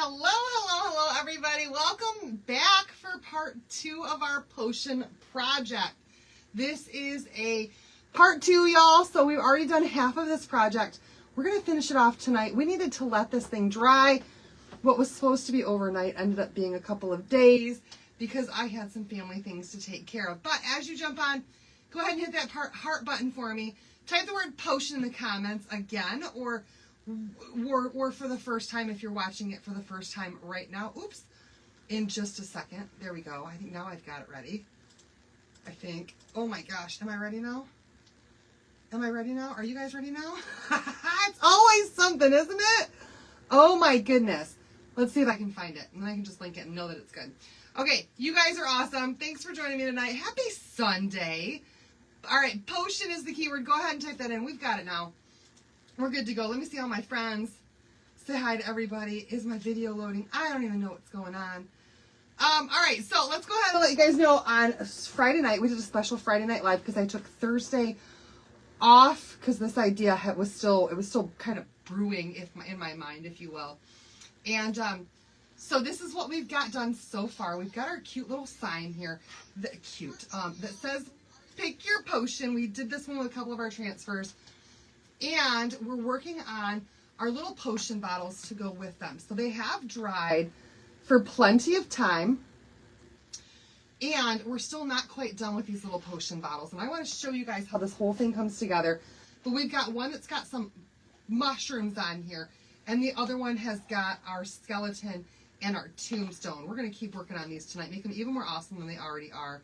Hello, everybody. Welcome back for part 2 of our potion project. This is a part 2, y'all. So we've already done half of this project. We're going to finish it off tonight. We needed to let this thing dry. What was supposed to be overnight ended up being a couple of days because I had some family things to take care of. But as you jump on, go ahead and hit that heart button for me. Type the word potion in the comments again, or for the first time if you're watching it for the first time right now. Oops. In just a second. There we go. I think now I've got it ready. I think. Oh my gosh. Am I ready now? Am I ready now? Are you guys ready now? It's always something, isn't it? Oh my goodness. Let's see if I can find it. And then I can just link it and know that it's good. Okay. You guys are awesome. Thanks for joining me tonight. Happy Sunday. All right. Potion is the keyword. Go ahead and type that in. We've got it now. We're good to go. Let me see all my friends. Say hi to everybody. Is my video loading? I don't even know what's going on. All right, so let's go ahead and let you guys know on Friday night, we did a special Friday night live because I took Thursday off because this idea was still kind of brewing in my mind, if you will. And so this is what we've got done so far. We've got our cute little sign here, that says pick your potion. We did this one with a couple of our transfers. And we're working on our little potion bottles to go with them. So they have dried for plenty of time. And we're still not quite done with these little potion bottles. And I want to show you guys how this whole thing comes together. But we've got one that's got some mushrooms on here. And the other one has got our skeleton and our tombstone. We're going to keep working on these tonight. Make them even more awesome than they already are.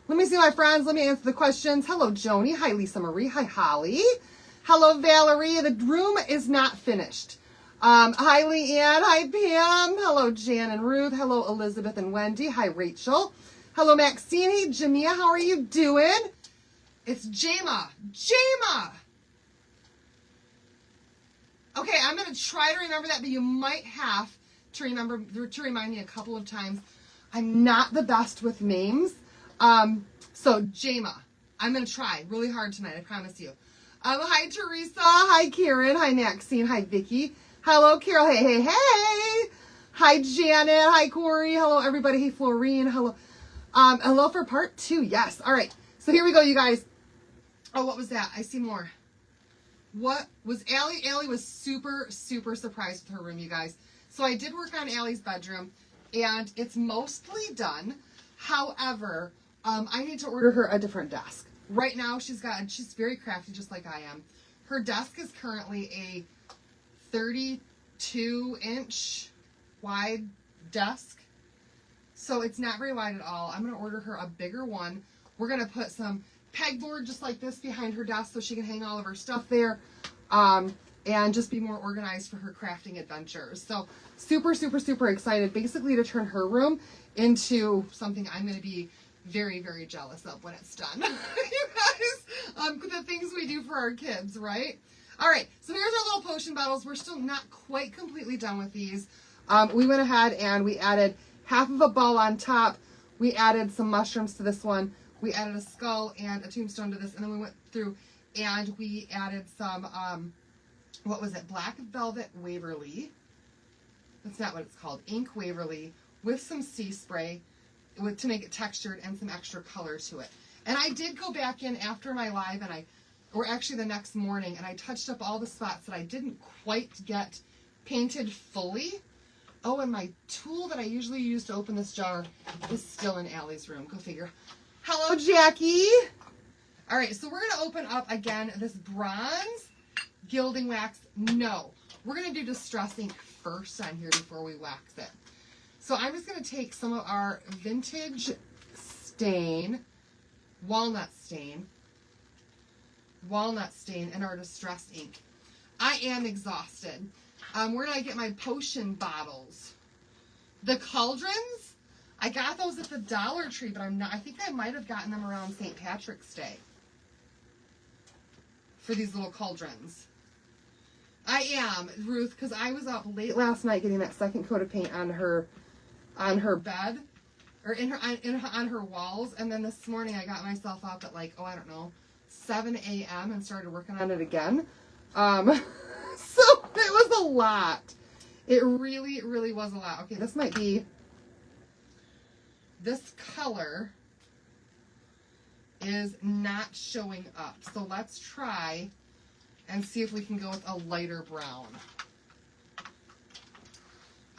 Let me see my friends. Let me answer the questions. Hello, Joni. Hi, Lisa Marie. Hi, Holly. Hello, Valerie. The room is not finished. Hi, Leanne. Hi, Pam. Hello, Jan and Ruth. Hello, Elizabeth and Wendy. Hi, Rachel. Hello, Maxine. Hey, Jamia. How are you doing? It's Jama. Jama. Okay, I'm going to try to remember that, but you might have to remind me a couple of times. I'm not the best with names. So, Jama. I'm going to try really hard tonight. I promise you. Hi, Teresa. Hi, Karen. Hi, Maxine. Hi, Vicky. Hello, Carol. Hey. Hi, Janet. Hi, Corey. Hello, everybody. Hey, Florine. Hello. Hello for part 2. Yes. All right. So here we go, you guys. Oh, what was that? I see more. What was Allie? Allie was super, super surprised with her room, you guys. So I did work on Allie's bedroom, and it's mostly done. However, I need to order her a different desk. Right now, she's very crafty, just like I am. Her desk is currently a 32-inch wide desk. So it's not very wide at all. I'm going to order her a bigger one. We're going to put some pegboard just like this behind her desk so she can hang all of her stuff there. And just be more organized for her crafting adventures. So super, super, super excited basically to turn her room into something I'm going to be very, very jealous of when it's done. You guys, the things we do for our kids, right? All right, so here's our little potion bottles. We're still not quite completely done with these. We went ahead and we added half of a ball on top. We added some mushrooms to this one. We added a skull and a tombstone to this, and then we went through and we added some, what was it? Black Velvet Waverly. That's not what it's called. Ink Waverly with some sea spray, to make it textured and some extra color to it. And I did go back in after my live or actually the next morning, and I touched up all the spots that I didn't quite get painted fully. Oh, and my tool that I usually use to open this jar is still in Allie's room. Go figure. Hello, Jackie. All right, so we're going to open up again this bronze gilding wax. No, we're going to do distress ink first on here before we wax it. So I'm just going to take some of our vintage stain, walnut stain, and our distress ink. I am exhausted. Where did I get my potion bottles? The cauldrons? I got those at the Dollar Tree, but I think I might have gotten them around St. Patrick's Day for these little cauldrons. I am, Ruth, because I was up late last night getting that second coat of paint on her bed, or on her walls, and then this morning I got myself up at 7 a.m. and started working on it again. So it was a lot. It really, really was a lot. Okay, this might be, this color is not showing up. So let's try and see if we can go with a lighter brown.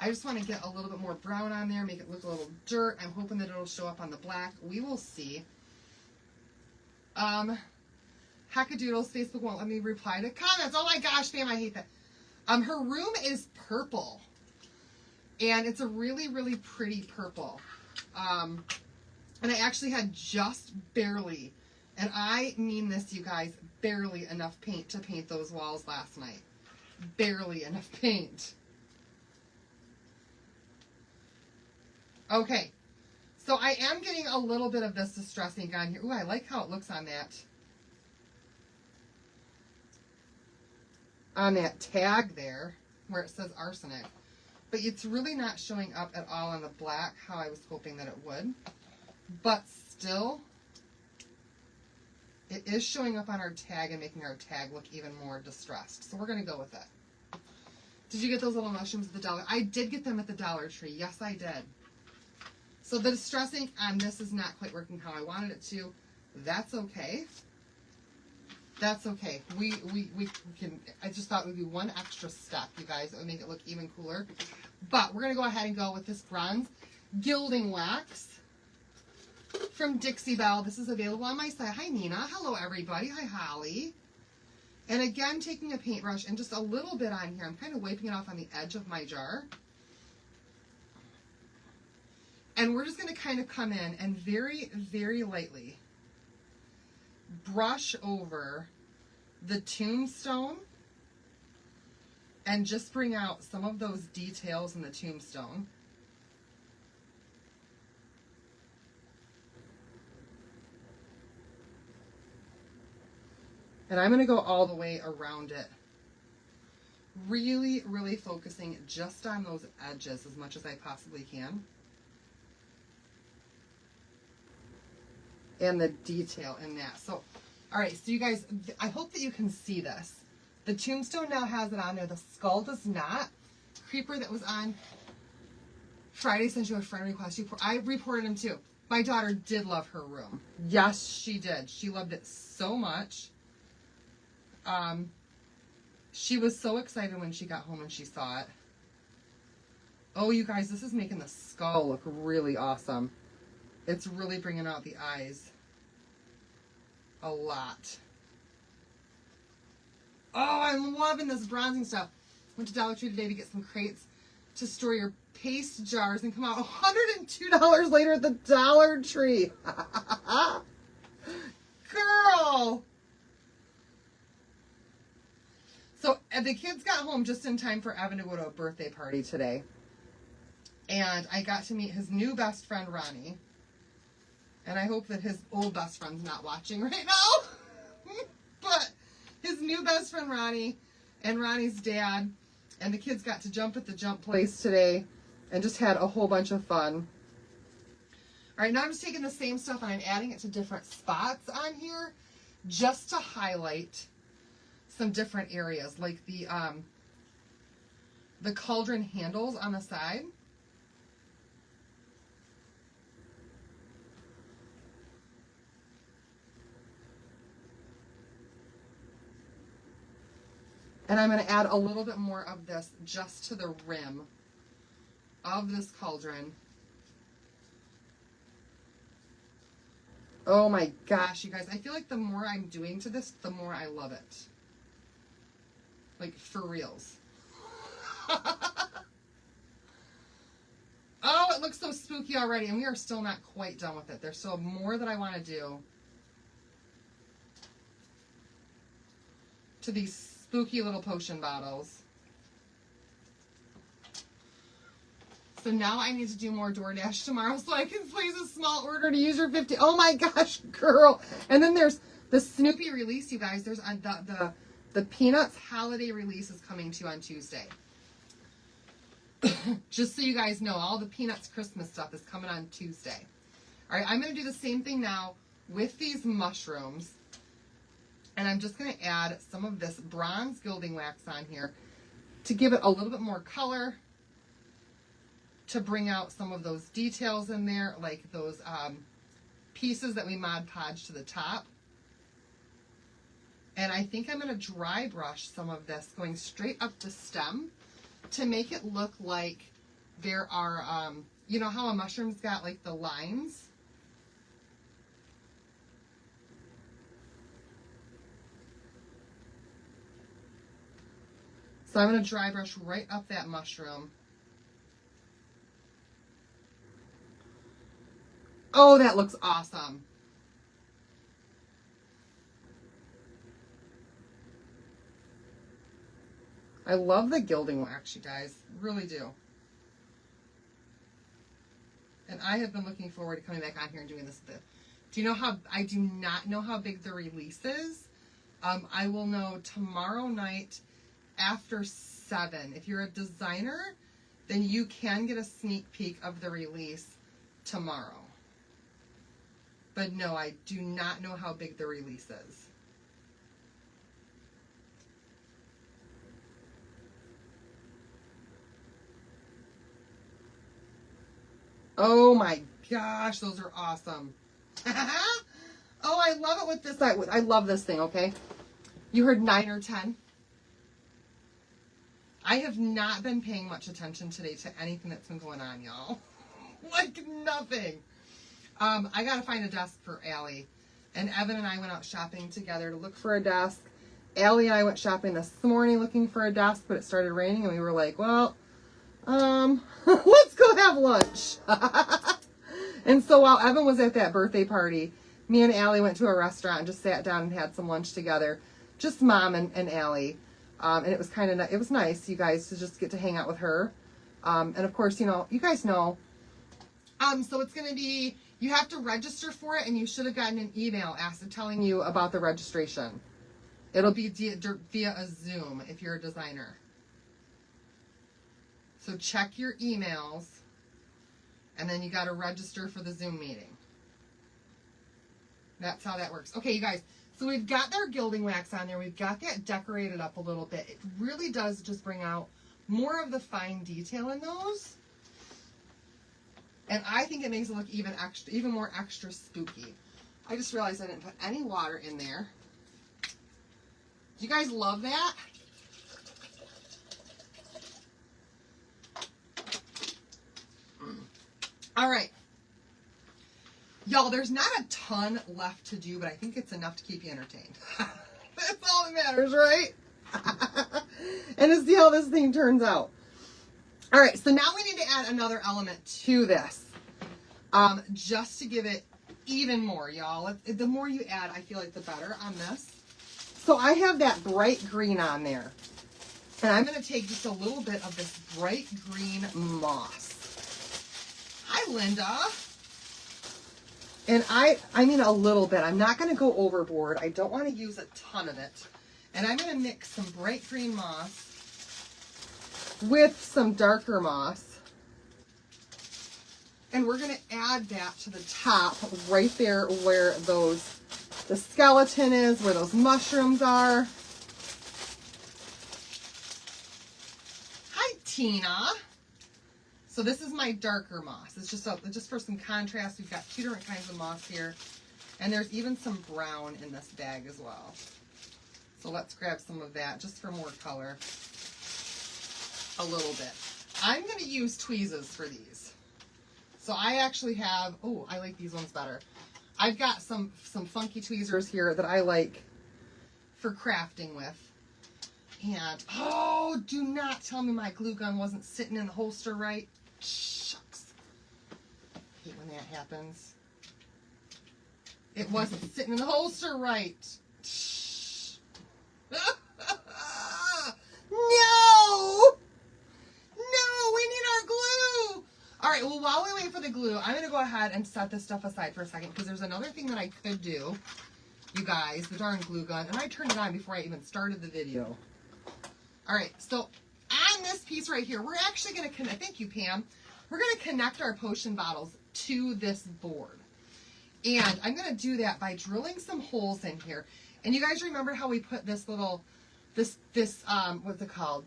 I just want to get a little bit more brown on there, make it look a little dirt. I'm hoping that it'll show up on the black. We will see. Hackadoodles, Facebook won't let me reply to comments. Oh my gosh, fam, I hate that. Her room is purple. And it's a really, really pretty purple. And I actually had just barely, and I mean this, you guys, barely enough paint to paint those walls last night. Barely enough paint. Okay, so I am getting a little bit of this distress ink on here. Ooh, I like how it looks on that tag there where it says arsenic. But it's really not showing up at all on the black how I was hoping that it would. But still, it is showing up on our tag and making our tag look even more distressed. So we're going to go with it. Did you get those little mushrooms at the Dollar? I did get them at the Dollar Tree. Yes, I did. So the distress ink on this is not quite working how I wanted it to. That's okay. That's okay. We can, I just thought it would be one extra step, you guys. It would make it look even cooler. But we're going to go ahead and go with this bronze gilding wax from Dixie Belle. This is available on my site. Hi, Nina. Hello, everybody. Hi, Holly. And again, taking a paintbrush and just a little bit on here. I'm kind of wiping it off on the edge of my jar. And we're just going to kind of come in and very, very lightly brush over the tombstone and just bring out some of those details in the tombstone. And I'm going to go all the way around it. Really, really focusing just on those edges as much as I possibly can. And the detail in that. So, all right, so you guys, I hope that you can see this. The tombstone now has it on there. The skull does not. Creeper that was on Friday sent you a friend request. I reported him too. My daughter did love her room. Yes, she did. She loved it so much. She was so excited when she got home and she saw it. Oh, you guys, this is making the skull look really awesome. It's really bringing out the eyes a lot. Oh, I'm loving this bronzing stuff. Went to Dollar Tree today to get some crates to store your paste jars and come out $102 later at the Dollar Tree. Girl! So the kids got home just in time for Evan to go to a birthday party today. And I got to meet his new best friend, Ronnie. And I hope that his old best friend's not watching right now. But his new best friend, Ronnie, and Ronnie's dad, and the kids got to jump at the jump place today and just had a whole bunch of fun. All right, now I'm just taking the same stuff and I'm adding it to different spots on here just to highlight some different areas, like the cauldron handles on the side. And I'm going to add a little bit more of this just to the rim of this cauldron. Oh my gosh, you guys. I feel like the more I'm doing to this, the more I love it. Like, for reals. Oh, it looks so spooky already. And we are still not quite done with it. There's still more that I want to do to these spooky little potion bottles. So now I need to do more DoorDash tomorrow so I can place a small order to use your 50. Oh my gosh, girl. And then there's the Snoopy release, you guys. There's the Peanuts holiday release is coming to you on Tuesday. Just so you guys know, all the Peanuts Christmas stuff is coming on Tuesday. All right, I'm going to do the same thing now with these mushrooms. And I'm just going to add some of this bronze gilding wax on here. to give it a little bit more color, to bring out some of those details in there, like those pieces that we Mod Podged to the top. And I think I'm going to dry brush some of this going straight up the stem to make it look like there are, you know how a mushroom's got like the lines? So I'm going to dry brush right up that mushroom. Oh, that looks awesome. I love the gilding wax, you guys. Really do. And I have been looking forward to coming back on here and doing this bit. Do you know how, I do not know how big the release is. I will know tomorrow night after 7. If you're a designer, then you can get a sneak peek of the release tomorrow. But no, I do not know how big the release is. Oh my gosh, those are awesome. Oh, I love it with this. I love this thing, okay? You heard 9 or 10? I have not been paying much attention today to anything that's been going on, y'all. Like nothing. I got to find a desk for Allie. And Evan and I went out shopping together to look for a desk. Allie and I went shopping this morning looking for a desk, but it started raining and we were like, well, let's go have lunch. And so while Evan was at that birthday party, me and Allie went to a restaurant and just sat down and had some lunch together. Just Mom and Allie. And it was it was nice, you guys, to just get to hang out with her. And of course, you know, you guys know. So it's going to be, you have to register for it, and you should have gotten an email telling you about the registration. It'll be via a Zoom if you're a designer. So check your emails, and then you got to register for the Zoom meeting. That's how that works. Okay, you guys, so we've got our gilding wax on there. We've got that decorated up a little bit. It really does just bring out more of the fine detail in those. And I think it makes it look even more extra spooky. I just realized I didn't put any water in there. Do you guys love that? All right. Y'all, there's not a ton left to do, but I think it's enough to keep you entertained. That's all that matters, right? And to see how this thing turns out. All right, so now we need to add another element to this. Just to give it even more, y'all. The more you add, I feel like the better on this. So I have that bright green on there. And I'm going to take just a little bit of this bright green moss. Hi, Linda. And I mean a little bit. I'm not going to go overboard. I don't want to use a ton of it. And I'm going to mix some bright green moss with some darker moss. And we're going to add that to the top right there where the skeleton is, where those mushrooms are. Hi, Tina. So this is my darker moss. It's just for some contrast. We've got 2 different kinds of moss here. And there's even some brown in this bag as well. So let's grab some of that just for more color. A little bit. I'm going to use tweezers for these. So I actually have, oh, I like these ones better. I've got some funky tweezers here that I like for crafting with. And, oh, do not tell me my glue gun wasn't sitting in the holster right. Shucks. I hate when that happens. It wasn't sitting in the holster right. No! No, we need our glue! All right, well, while we wait for the glue, I'm going to go ahead and set this stuff aside for a second because there's another thing that I could do, you guys, the darn glue gun, and I turned it on before I even started the video. All right, so on this piece right here, we're actually going to connect, thank you, Pam, we're going to connect our potion bottles to this board. And I'm going to do that by drilling some holes in here. And you guys remember how we put this little, what's it called?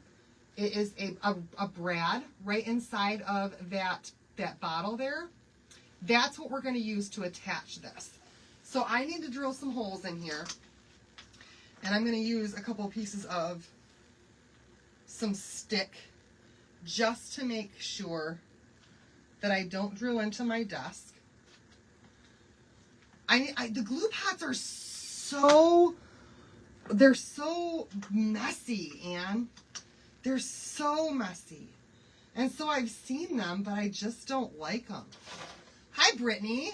It is a brad right inside of that bottle there. That's what we're going to use to attach this. So I need to drill some holes in here. And I'm going to use a couple pieces of some stick just to make sure that I don't drill into my desk. The glue pots are they're so messy, Anne. They're so messy. And so I've seen them, but I just don't like them. Hi, Brittany.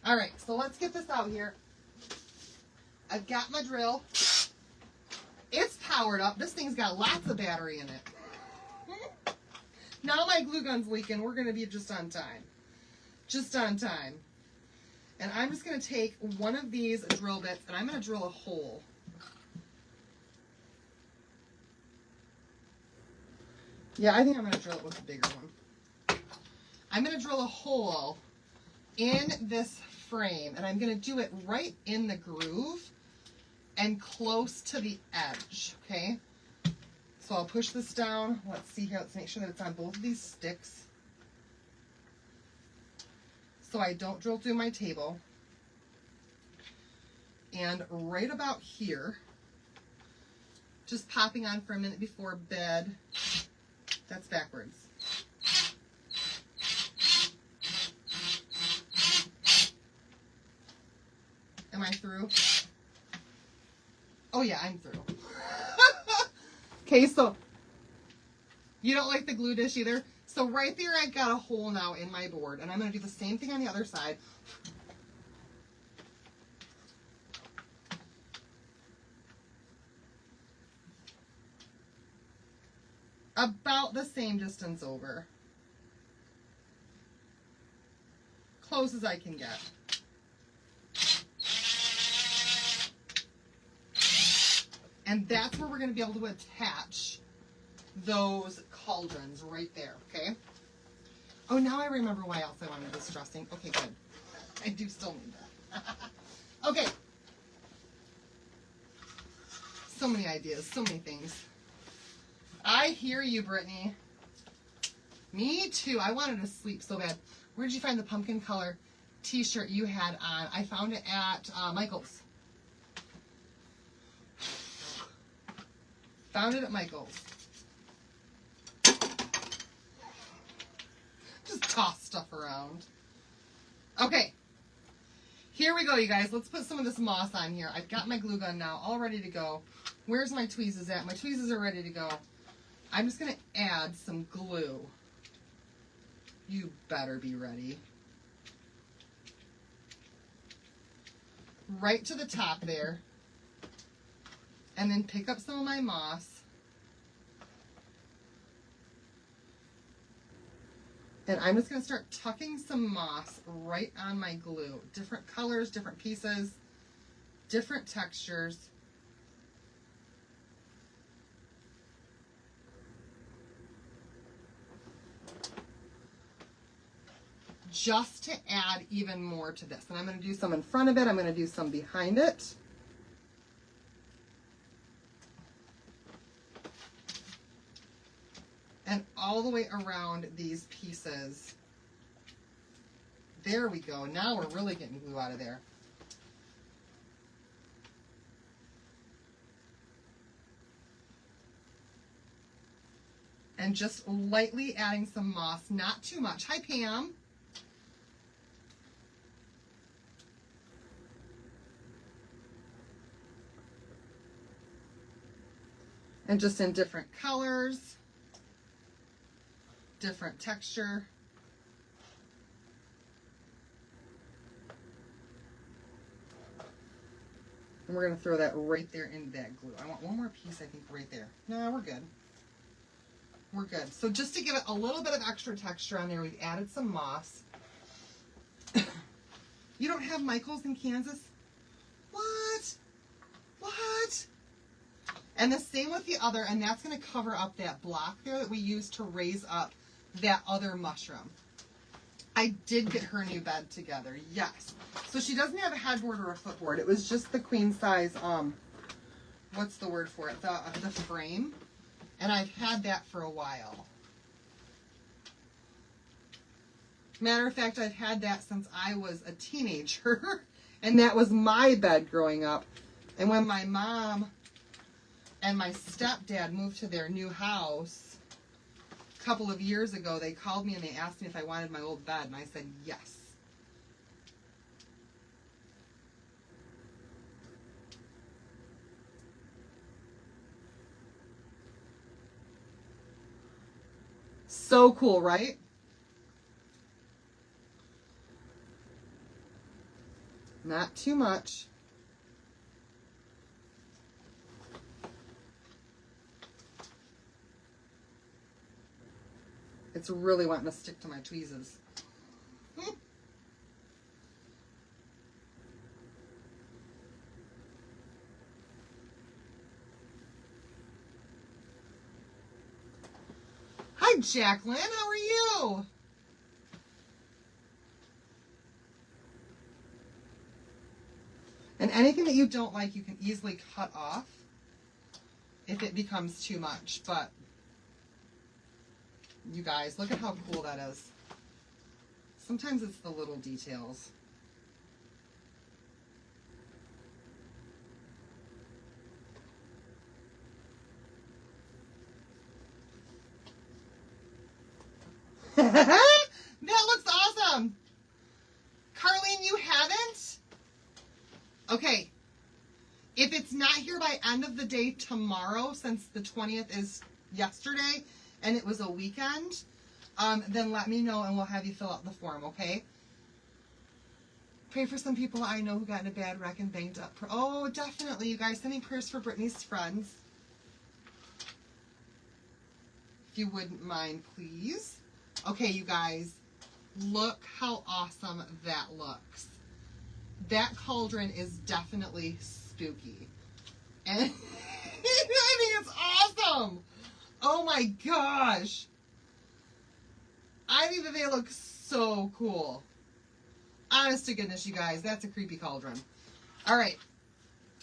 All right, so let's get this out here. I've got my drill. It's powered up. This thing's got lots of battery in it. Now my glue gun's leaking. We're going to be just on time. Just on time. And I'm just going to take one of these drill bits and I'm going to drill a hole. Yeah, I think I'm going to drill it with a bigger one. I'm going to drill a hole in this frame and I'm going to do it right in the groove and close to the edge, okay? So I'll push this down. Let's see here. Let's make sure that it's on both of these sticks so I don't drill through my table. And right about here, just popping on for a minute before bed. That's backwards. Am I through? Oh yeah, I'm through. Okay, so you don't like the glue dish either? So right there I've got a hole now in my board and I'm going to do the same thing on the other side. About the same distance over. Close as I can get. And that's where we're going to be able to attach those cauldrons right there, okay? Oh, now I remember why else I wanted this dressing. Okay, good. I do still need that. Okay. So many ideas, so many things. I hear you, Brittany. Me too. I wanted to sleep so bad. Where did you find the pumpkin color t-shirt you had on? I found it at Michael's. Found it at Michael's. Just toss stuff around. Okay. Here we go, you guys. Let's put some of this moss on here. I've got my glue gun now all ready to go. Where's my tweezers at? My tweezers are ready to go. I'm just going to add some glue. You better be ready. Right to the top there. And then pick up some of my moss. And I'm just going to start tucking some moss right on my glue. Different colors, different pieces, different textures. Just to add even more to this. And I'm going to do some in front of it. I'm going to do some behind it. And all the way around these pieces. There we go. Now we're really getting glue out of there. And just lightly adding some moss, not too much. Hi, Pam. And just in different colors. Different texture. And we're going to throw that right there into that glue. I want one more piece, I think, right there. No, we're good. We're good. So just to give it a little bit of extra texture on there, we've added some moss. You don't have Michael's in Kansas? What? What? And the same with the other, and that's going to cover up that block there that we used to raise up that other mushroom. I did get her new bed together, yes. So she doesn't have a headboard or a footboard. It was just the queen size what's the word for it? The frame. And I've had that for a while. Matter of fact, I've had that since I was a teenager. And that was my bed growing up. And when my mom and my stepdad moved to their new house a couple of years ago, they called me and they asked me if I wanted my old bed. And I said yes. So cool, right? Not too much. It's really wanting to stick to my tweezers. Hi, Jacqueline. How are you? And anything that you don't like, you can easily cut off if it becomes too much. But you guys, look at how cool that is. Sometimes it's the little details. That looks awesome. Carlene, you haven't? Okay. If it's not here by end of the day tomorrow, since the 20th is yesterday and it was a weekend, then let me know and we'll have you fill out the form, okay? Pray for some people I know who got in a bad wreck and banged up. Oh, definitely, you guys. Sending prayers for Brittany's friends. If you wouldn't mind, please. Okay, you guys. Look how awesome that looks. That cauldron is definitely spooky. And I think it's awesome. Oh my gosh. I think that they look so cool. Honest to goodness, you guys, that's a creepy cauldron. All right,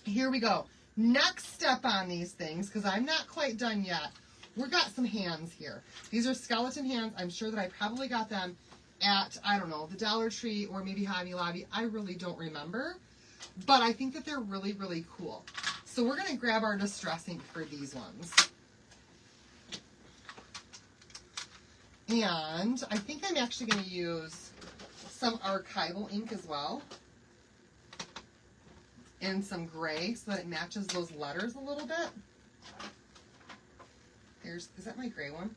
here we go. Next step on these things, because I'm not quite done yet. We've got some hands here. These are skeleton hands. I'm sure that I probably got them at, I don't know, the Dollar Tree or maybe Hobby Lobby. I really don't remember. But I think that they're really, really cool. So we're going to grab our distress ink for these ones. And I think I'm actually going to use some archival ink as well. And some gray so that it matches those letters a little bit. Is that my gray one?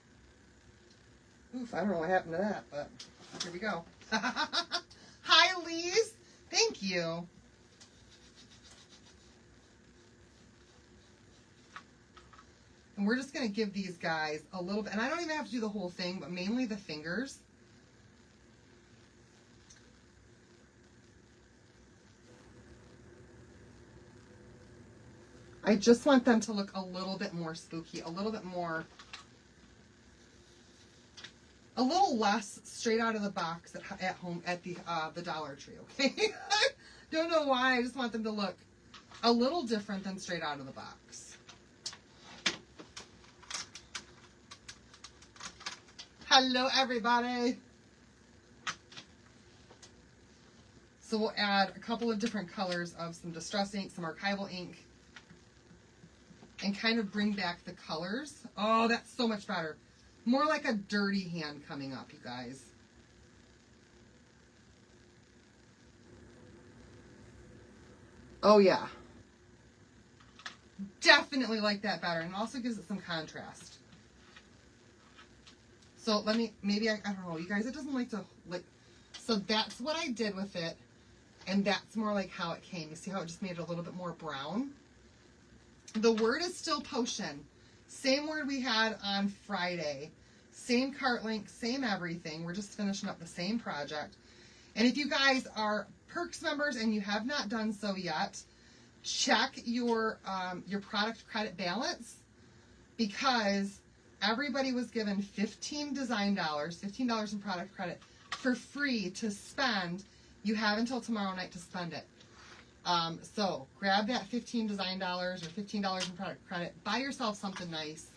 Oof, I don't know what happened to that, but here we go. Hi, Lise. Thank you. And we're just going to give these guys a little bit, and I don't even have to do the whole thing, but mainly the fingers. I just want them to look a little bit more spooky, a little bit more, a little less straight out of the box at home at the Dollar Tree, okay? Don't know why, I just want them to look a little different than straight out of the box. Hello, everybody. So we'll add a couple of different colors of some distress ink, some archival ink, and kind of bring back the colors. Oh, that's so much better. More like a dirty hand coming up, you guys. Oh, yeah. Definitely like that better. And it also gives it some contrast. So let me, maybe, I don't know, you guys, it doesn't like to, like, so that's what I did with it. And that's more like how it came. You see how it just made it a little bit more brown? The word is still potion. Same word we had on Friday. Same cart link, same everything. We're just finishing up the same project. And if you guys are Perks members and you have not done so yet, check your product credit balance, because everybody was given $15 design dollars, $15 in product credit for free to spend. You have until tomorrow night to spend it. So grab that $15 design dollars or $15 in product credit. Buy yourself something nice.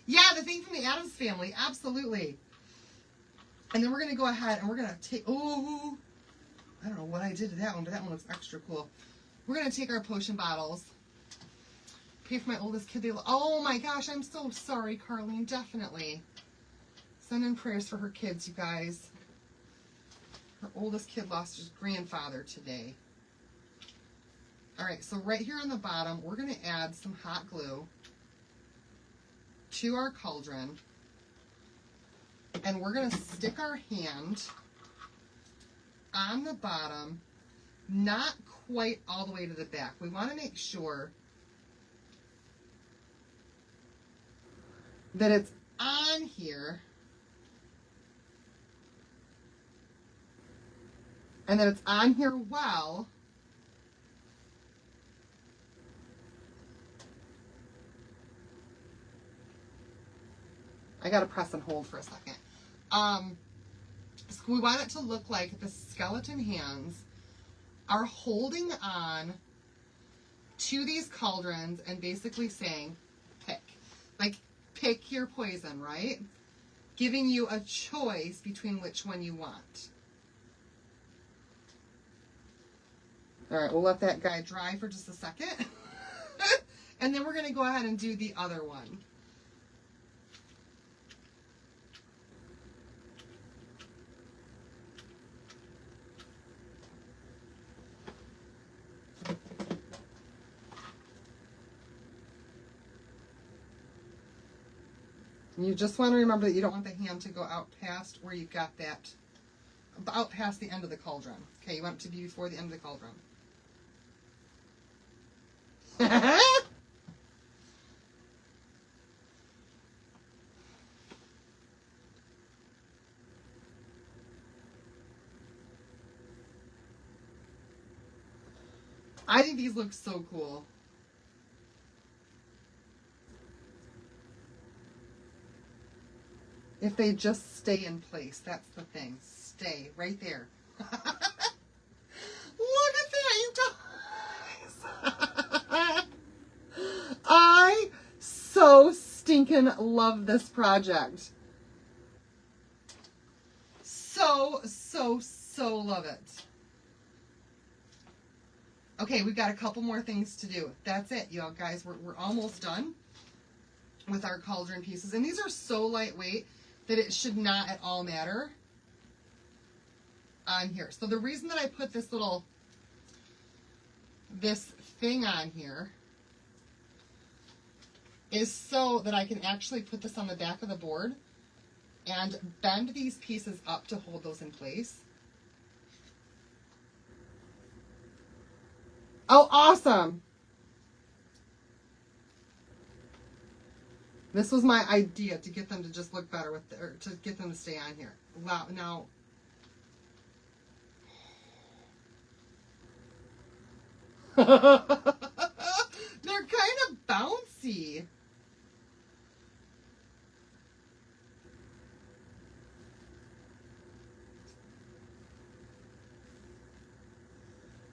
Yeah, the thing from the Addams Family. Absolutely. And then we're going to go ahead and we're going to take... Oh, I don't know what I did to that one, but that one looks extra cool. We're going to take our potion bottles. Pay for my oldest kid. Oh my gosh, I'm so sorry, Carlene. Definitely. Send in prayers for her kids, you guys. Her oldest kid lost his grandfather today. All right, so right here on the bottom, we're going to add some hot glue to our cauldron. And we're going to stick our hand on the bottom, not quite all the way to the back. We want to make sure that it's on here and that it's on here well. I gotta press and hold for a second. So we want it to look like the skeleton hands are holding on to these cauldrons and basically saying, pick. Like, pick your poison, right? Giving you a choice between which one you want. All right, we'll let that guy dry for just a second. And then we're going to go ahead and do the other one. You just want to remember that you don't want the hand to go out past where you've got that, out past the end of the cauldron. Okay, you want it to be before the end of the cauldron. I think these look so cool. If they just stay in place, that's the thing. Stay right there. Look at that, you guys. I so stinking love this project. So love it. Okay, we've got a couple more things to do. That's it, y'all guys. We're almost done with our cauldron pieces. And these are so lightweight that it should not at all matter on here. So the reason that I put this thing on here is so that I can actually put this on the back of the board and bend these pieces up to hold those in place. Oh, awesome. This was my idea, to get them to just look better with, or to get them to stay on here. Wow, now. They're kind of bouncy.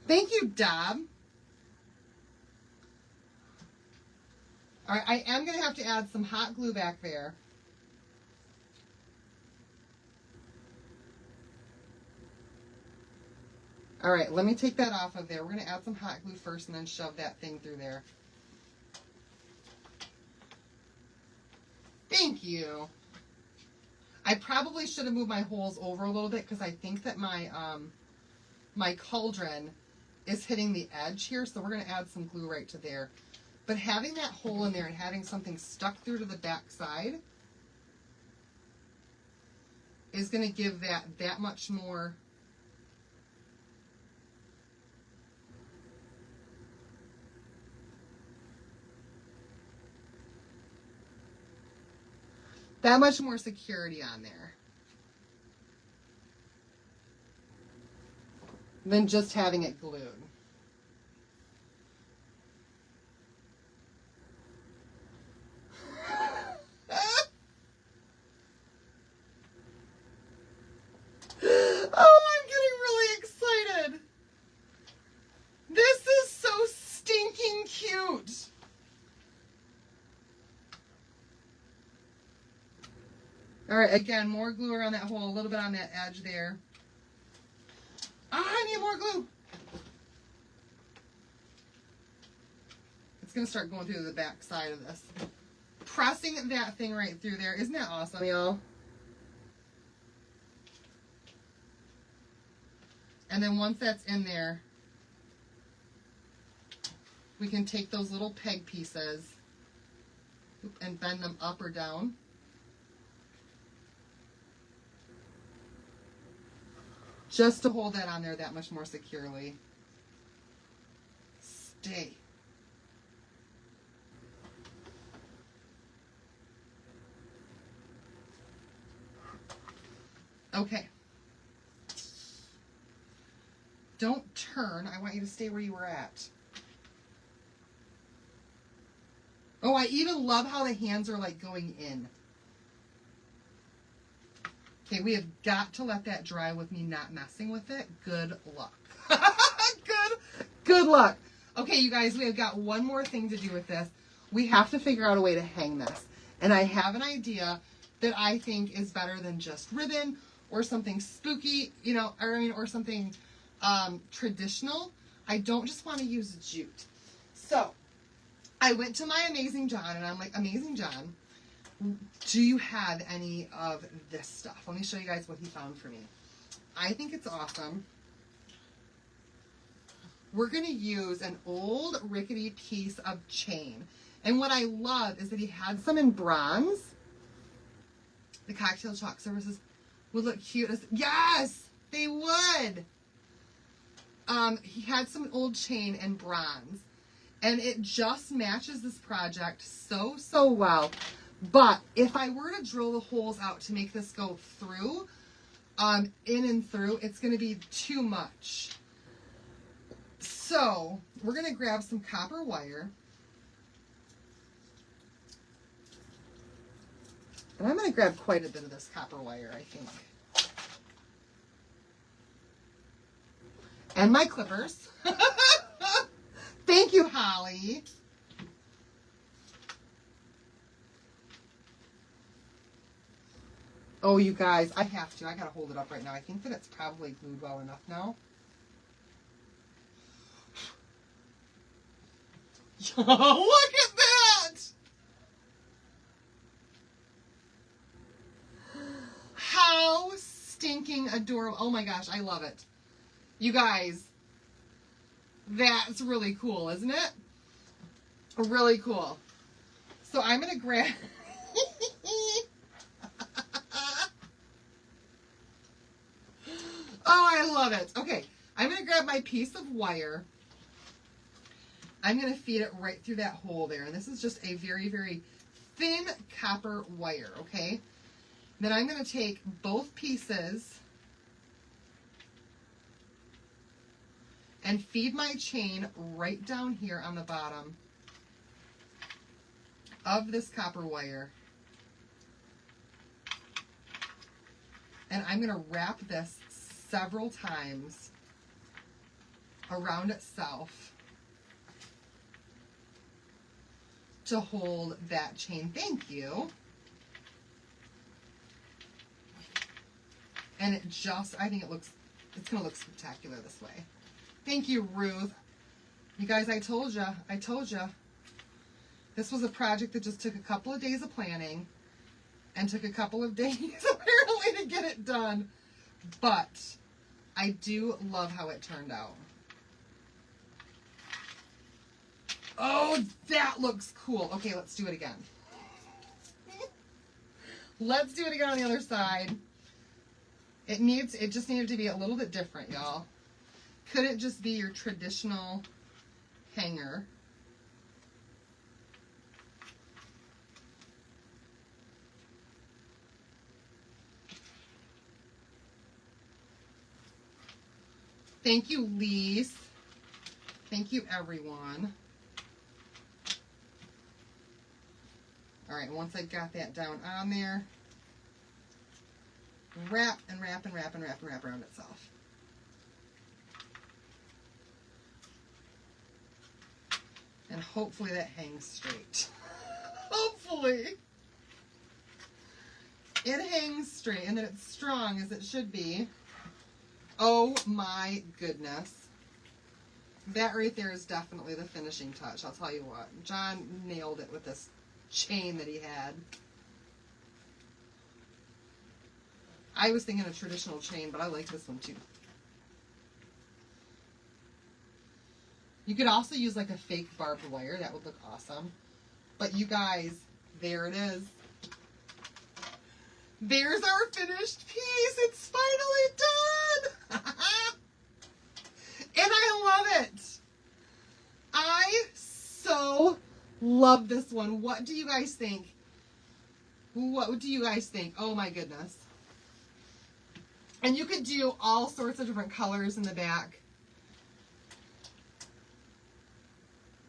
Thank you, Dab. All right, I am going to have to add some hot glue back there. All right, let me take that off of there. We're going to add some hot glue first and then shove that thing through there. Thank you. I probably should have moved my holes over a little bit because I think that my my cauldron is hitting the edge here, so we're going to add some glue right to there. But having that hole in there and having something stuck through to the back side is going to give that much more security on there than just having it glued. Oh, I'm getting really excited. All right, again, more glue around that hole, a little bit on that edge there. Ah, I need more glue. It's going to start going through the back side of this. Pressing that thing right through there. Isn't that awesome, y'all? And then once that's in there, we can take those little peg pieces and bend them up or down. Just to hold that on there that much more securely. Stay. Okay. Don't turn. I want you to stay where you were at. Oh, I even love how the hands are like going in. Okay, we have got to let that dry with me not messing with it. Good luck. Good luck. Okay, you guys, we have got one more thing to do with this. We have to figure out a way to hang this. And I have an idea that I think is better than just ribbon or something spooky, you know, or something traditional. I don't just want to use jute. So I went to my Amazing John and I'm like, Amazing John, do you have any of this stuff? Let me show you guys what he found for me. I think it's awesome. We're going to use an old rickety piece of chain. And what I love is that he had some in bronze. The cocktail chalk services would look cute. Yes, they would. He had some old chain in bronze. And it just matches this project so, so well. But if I were to drill the holes out to make this go through, in and through, it's going to be too much. So we're going to grab some copper wire. And I'm going to grab quite a bit of this copper wire, I think. And my clippers. Thank you, Holly. Oh, you guys, I have to. I got to hold it up right now. I think that it's probably glued well enough now. Look at that! How stinking adorable. Oh my gosh, I love it. You guys, that's really cool, isn't it? Really cool. So I'm going to grab... Oh, I love it. Okay, I'm going to grab my piece of wire. I'm going to feed it right through that hole there. And this is just a very, very thin copper wire, okay? Then I'm going to take both pieces and feed my chain right down here on the bottom of this copper wire. And I'm going to wrap this several times around itself to hold that chain. Thank you. And it just, I think it's going to look spectacular this way. Thank you, Ruth. You guys, I told you. This was a project that just took a couple of days of planning and took a couple of days apparently to get it done. But I do love how it turned out. Oh, that looks cool. Okay, let's do it again. Let's do it again on the other side. It just needed to be a little bit different, y'all. Couldn't just be your traditional hanger. Thank you, Lise. Thank you, everyone. All right, once I got that down on there, wrap and wrap and wrap and wrap and wrap around itself. And hopefully that hangs straight. Hopefully. it hangs straight and that it's strong as it should be. Oh my goodness. That right there is definitely the finishing touch. I'll tell you what. John nailed it with this chain that he had. I was thinking a traditional chain, but I like this one too. You could also use like a fake barbed wire. That would look awesome. But you guys, there it is. There's our finished piece. It's finally done. And I love it. I so love this one. What do you guys think? What do you guys think? Oh my goodness. And you could do all sorts of different colors in the back.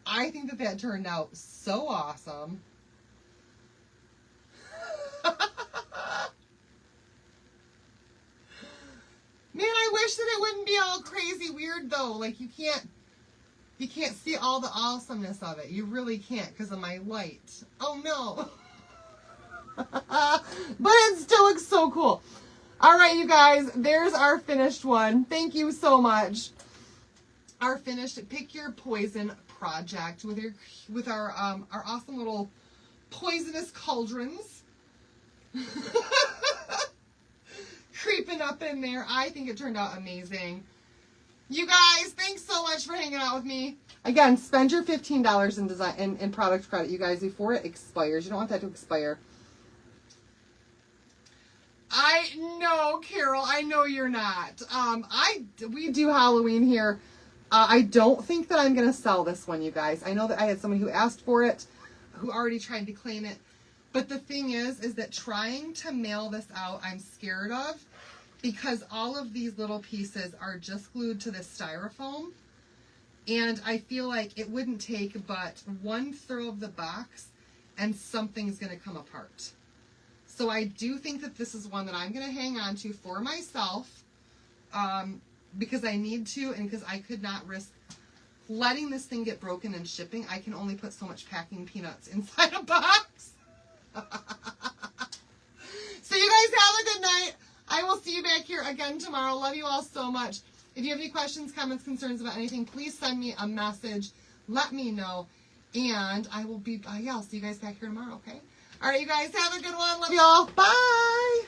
I think that that turned out so awesome. Man, I wish that it wouldn't be all crazy weird though. Like you can't see all the awesomeness of it. You really can't because of my light. Oh no. But it still looks so cool. All right, you guys, there's our finished one. Thank you so much. Our finished Pick Your Poison project with our awesome little poisonous cauldrons creeping up in there. I think it turned out amazing. You guys, thanks so much for hanging out with me. Again, spend your $15 in design in product credit, you guys, before it expires. You don't want that to expire. I know, Carol. I know you're not. We do Halloween here. I don't think that I'm going to sell this one, you guys. I know that I had somebody who asked for it, who already tried to claim it. But the thing is that trying to mail this out, I'm scared of, because all of these little pieces are just glued to this styrofoam. And I feel like it wouldn't take but one throw of the box and something's going to come apart. So I do think that this is one that I'm going to hang on to for myself, because I need to, and because I could not risk letting this thing get broken and shipping. I can only put so much packing peanuts inside a box. So you guys have a good night. I will see you back here again tomorrow. Love you all so much. If you have any questions, comments, concerns about anything, please send me a message. Let me know. And I will be, I'll see you guys back here tomorrow, okay? All right, you guys have a good one. Love you all. Bye.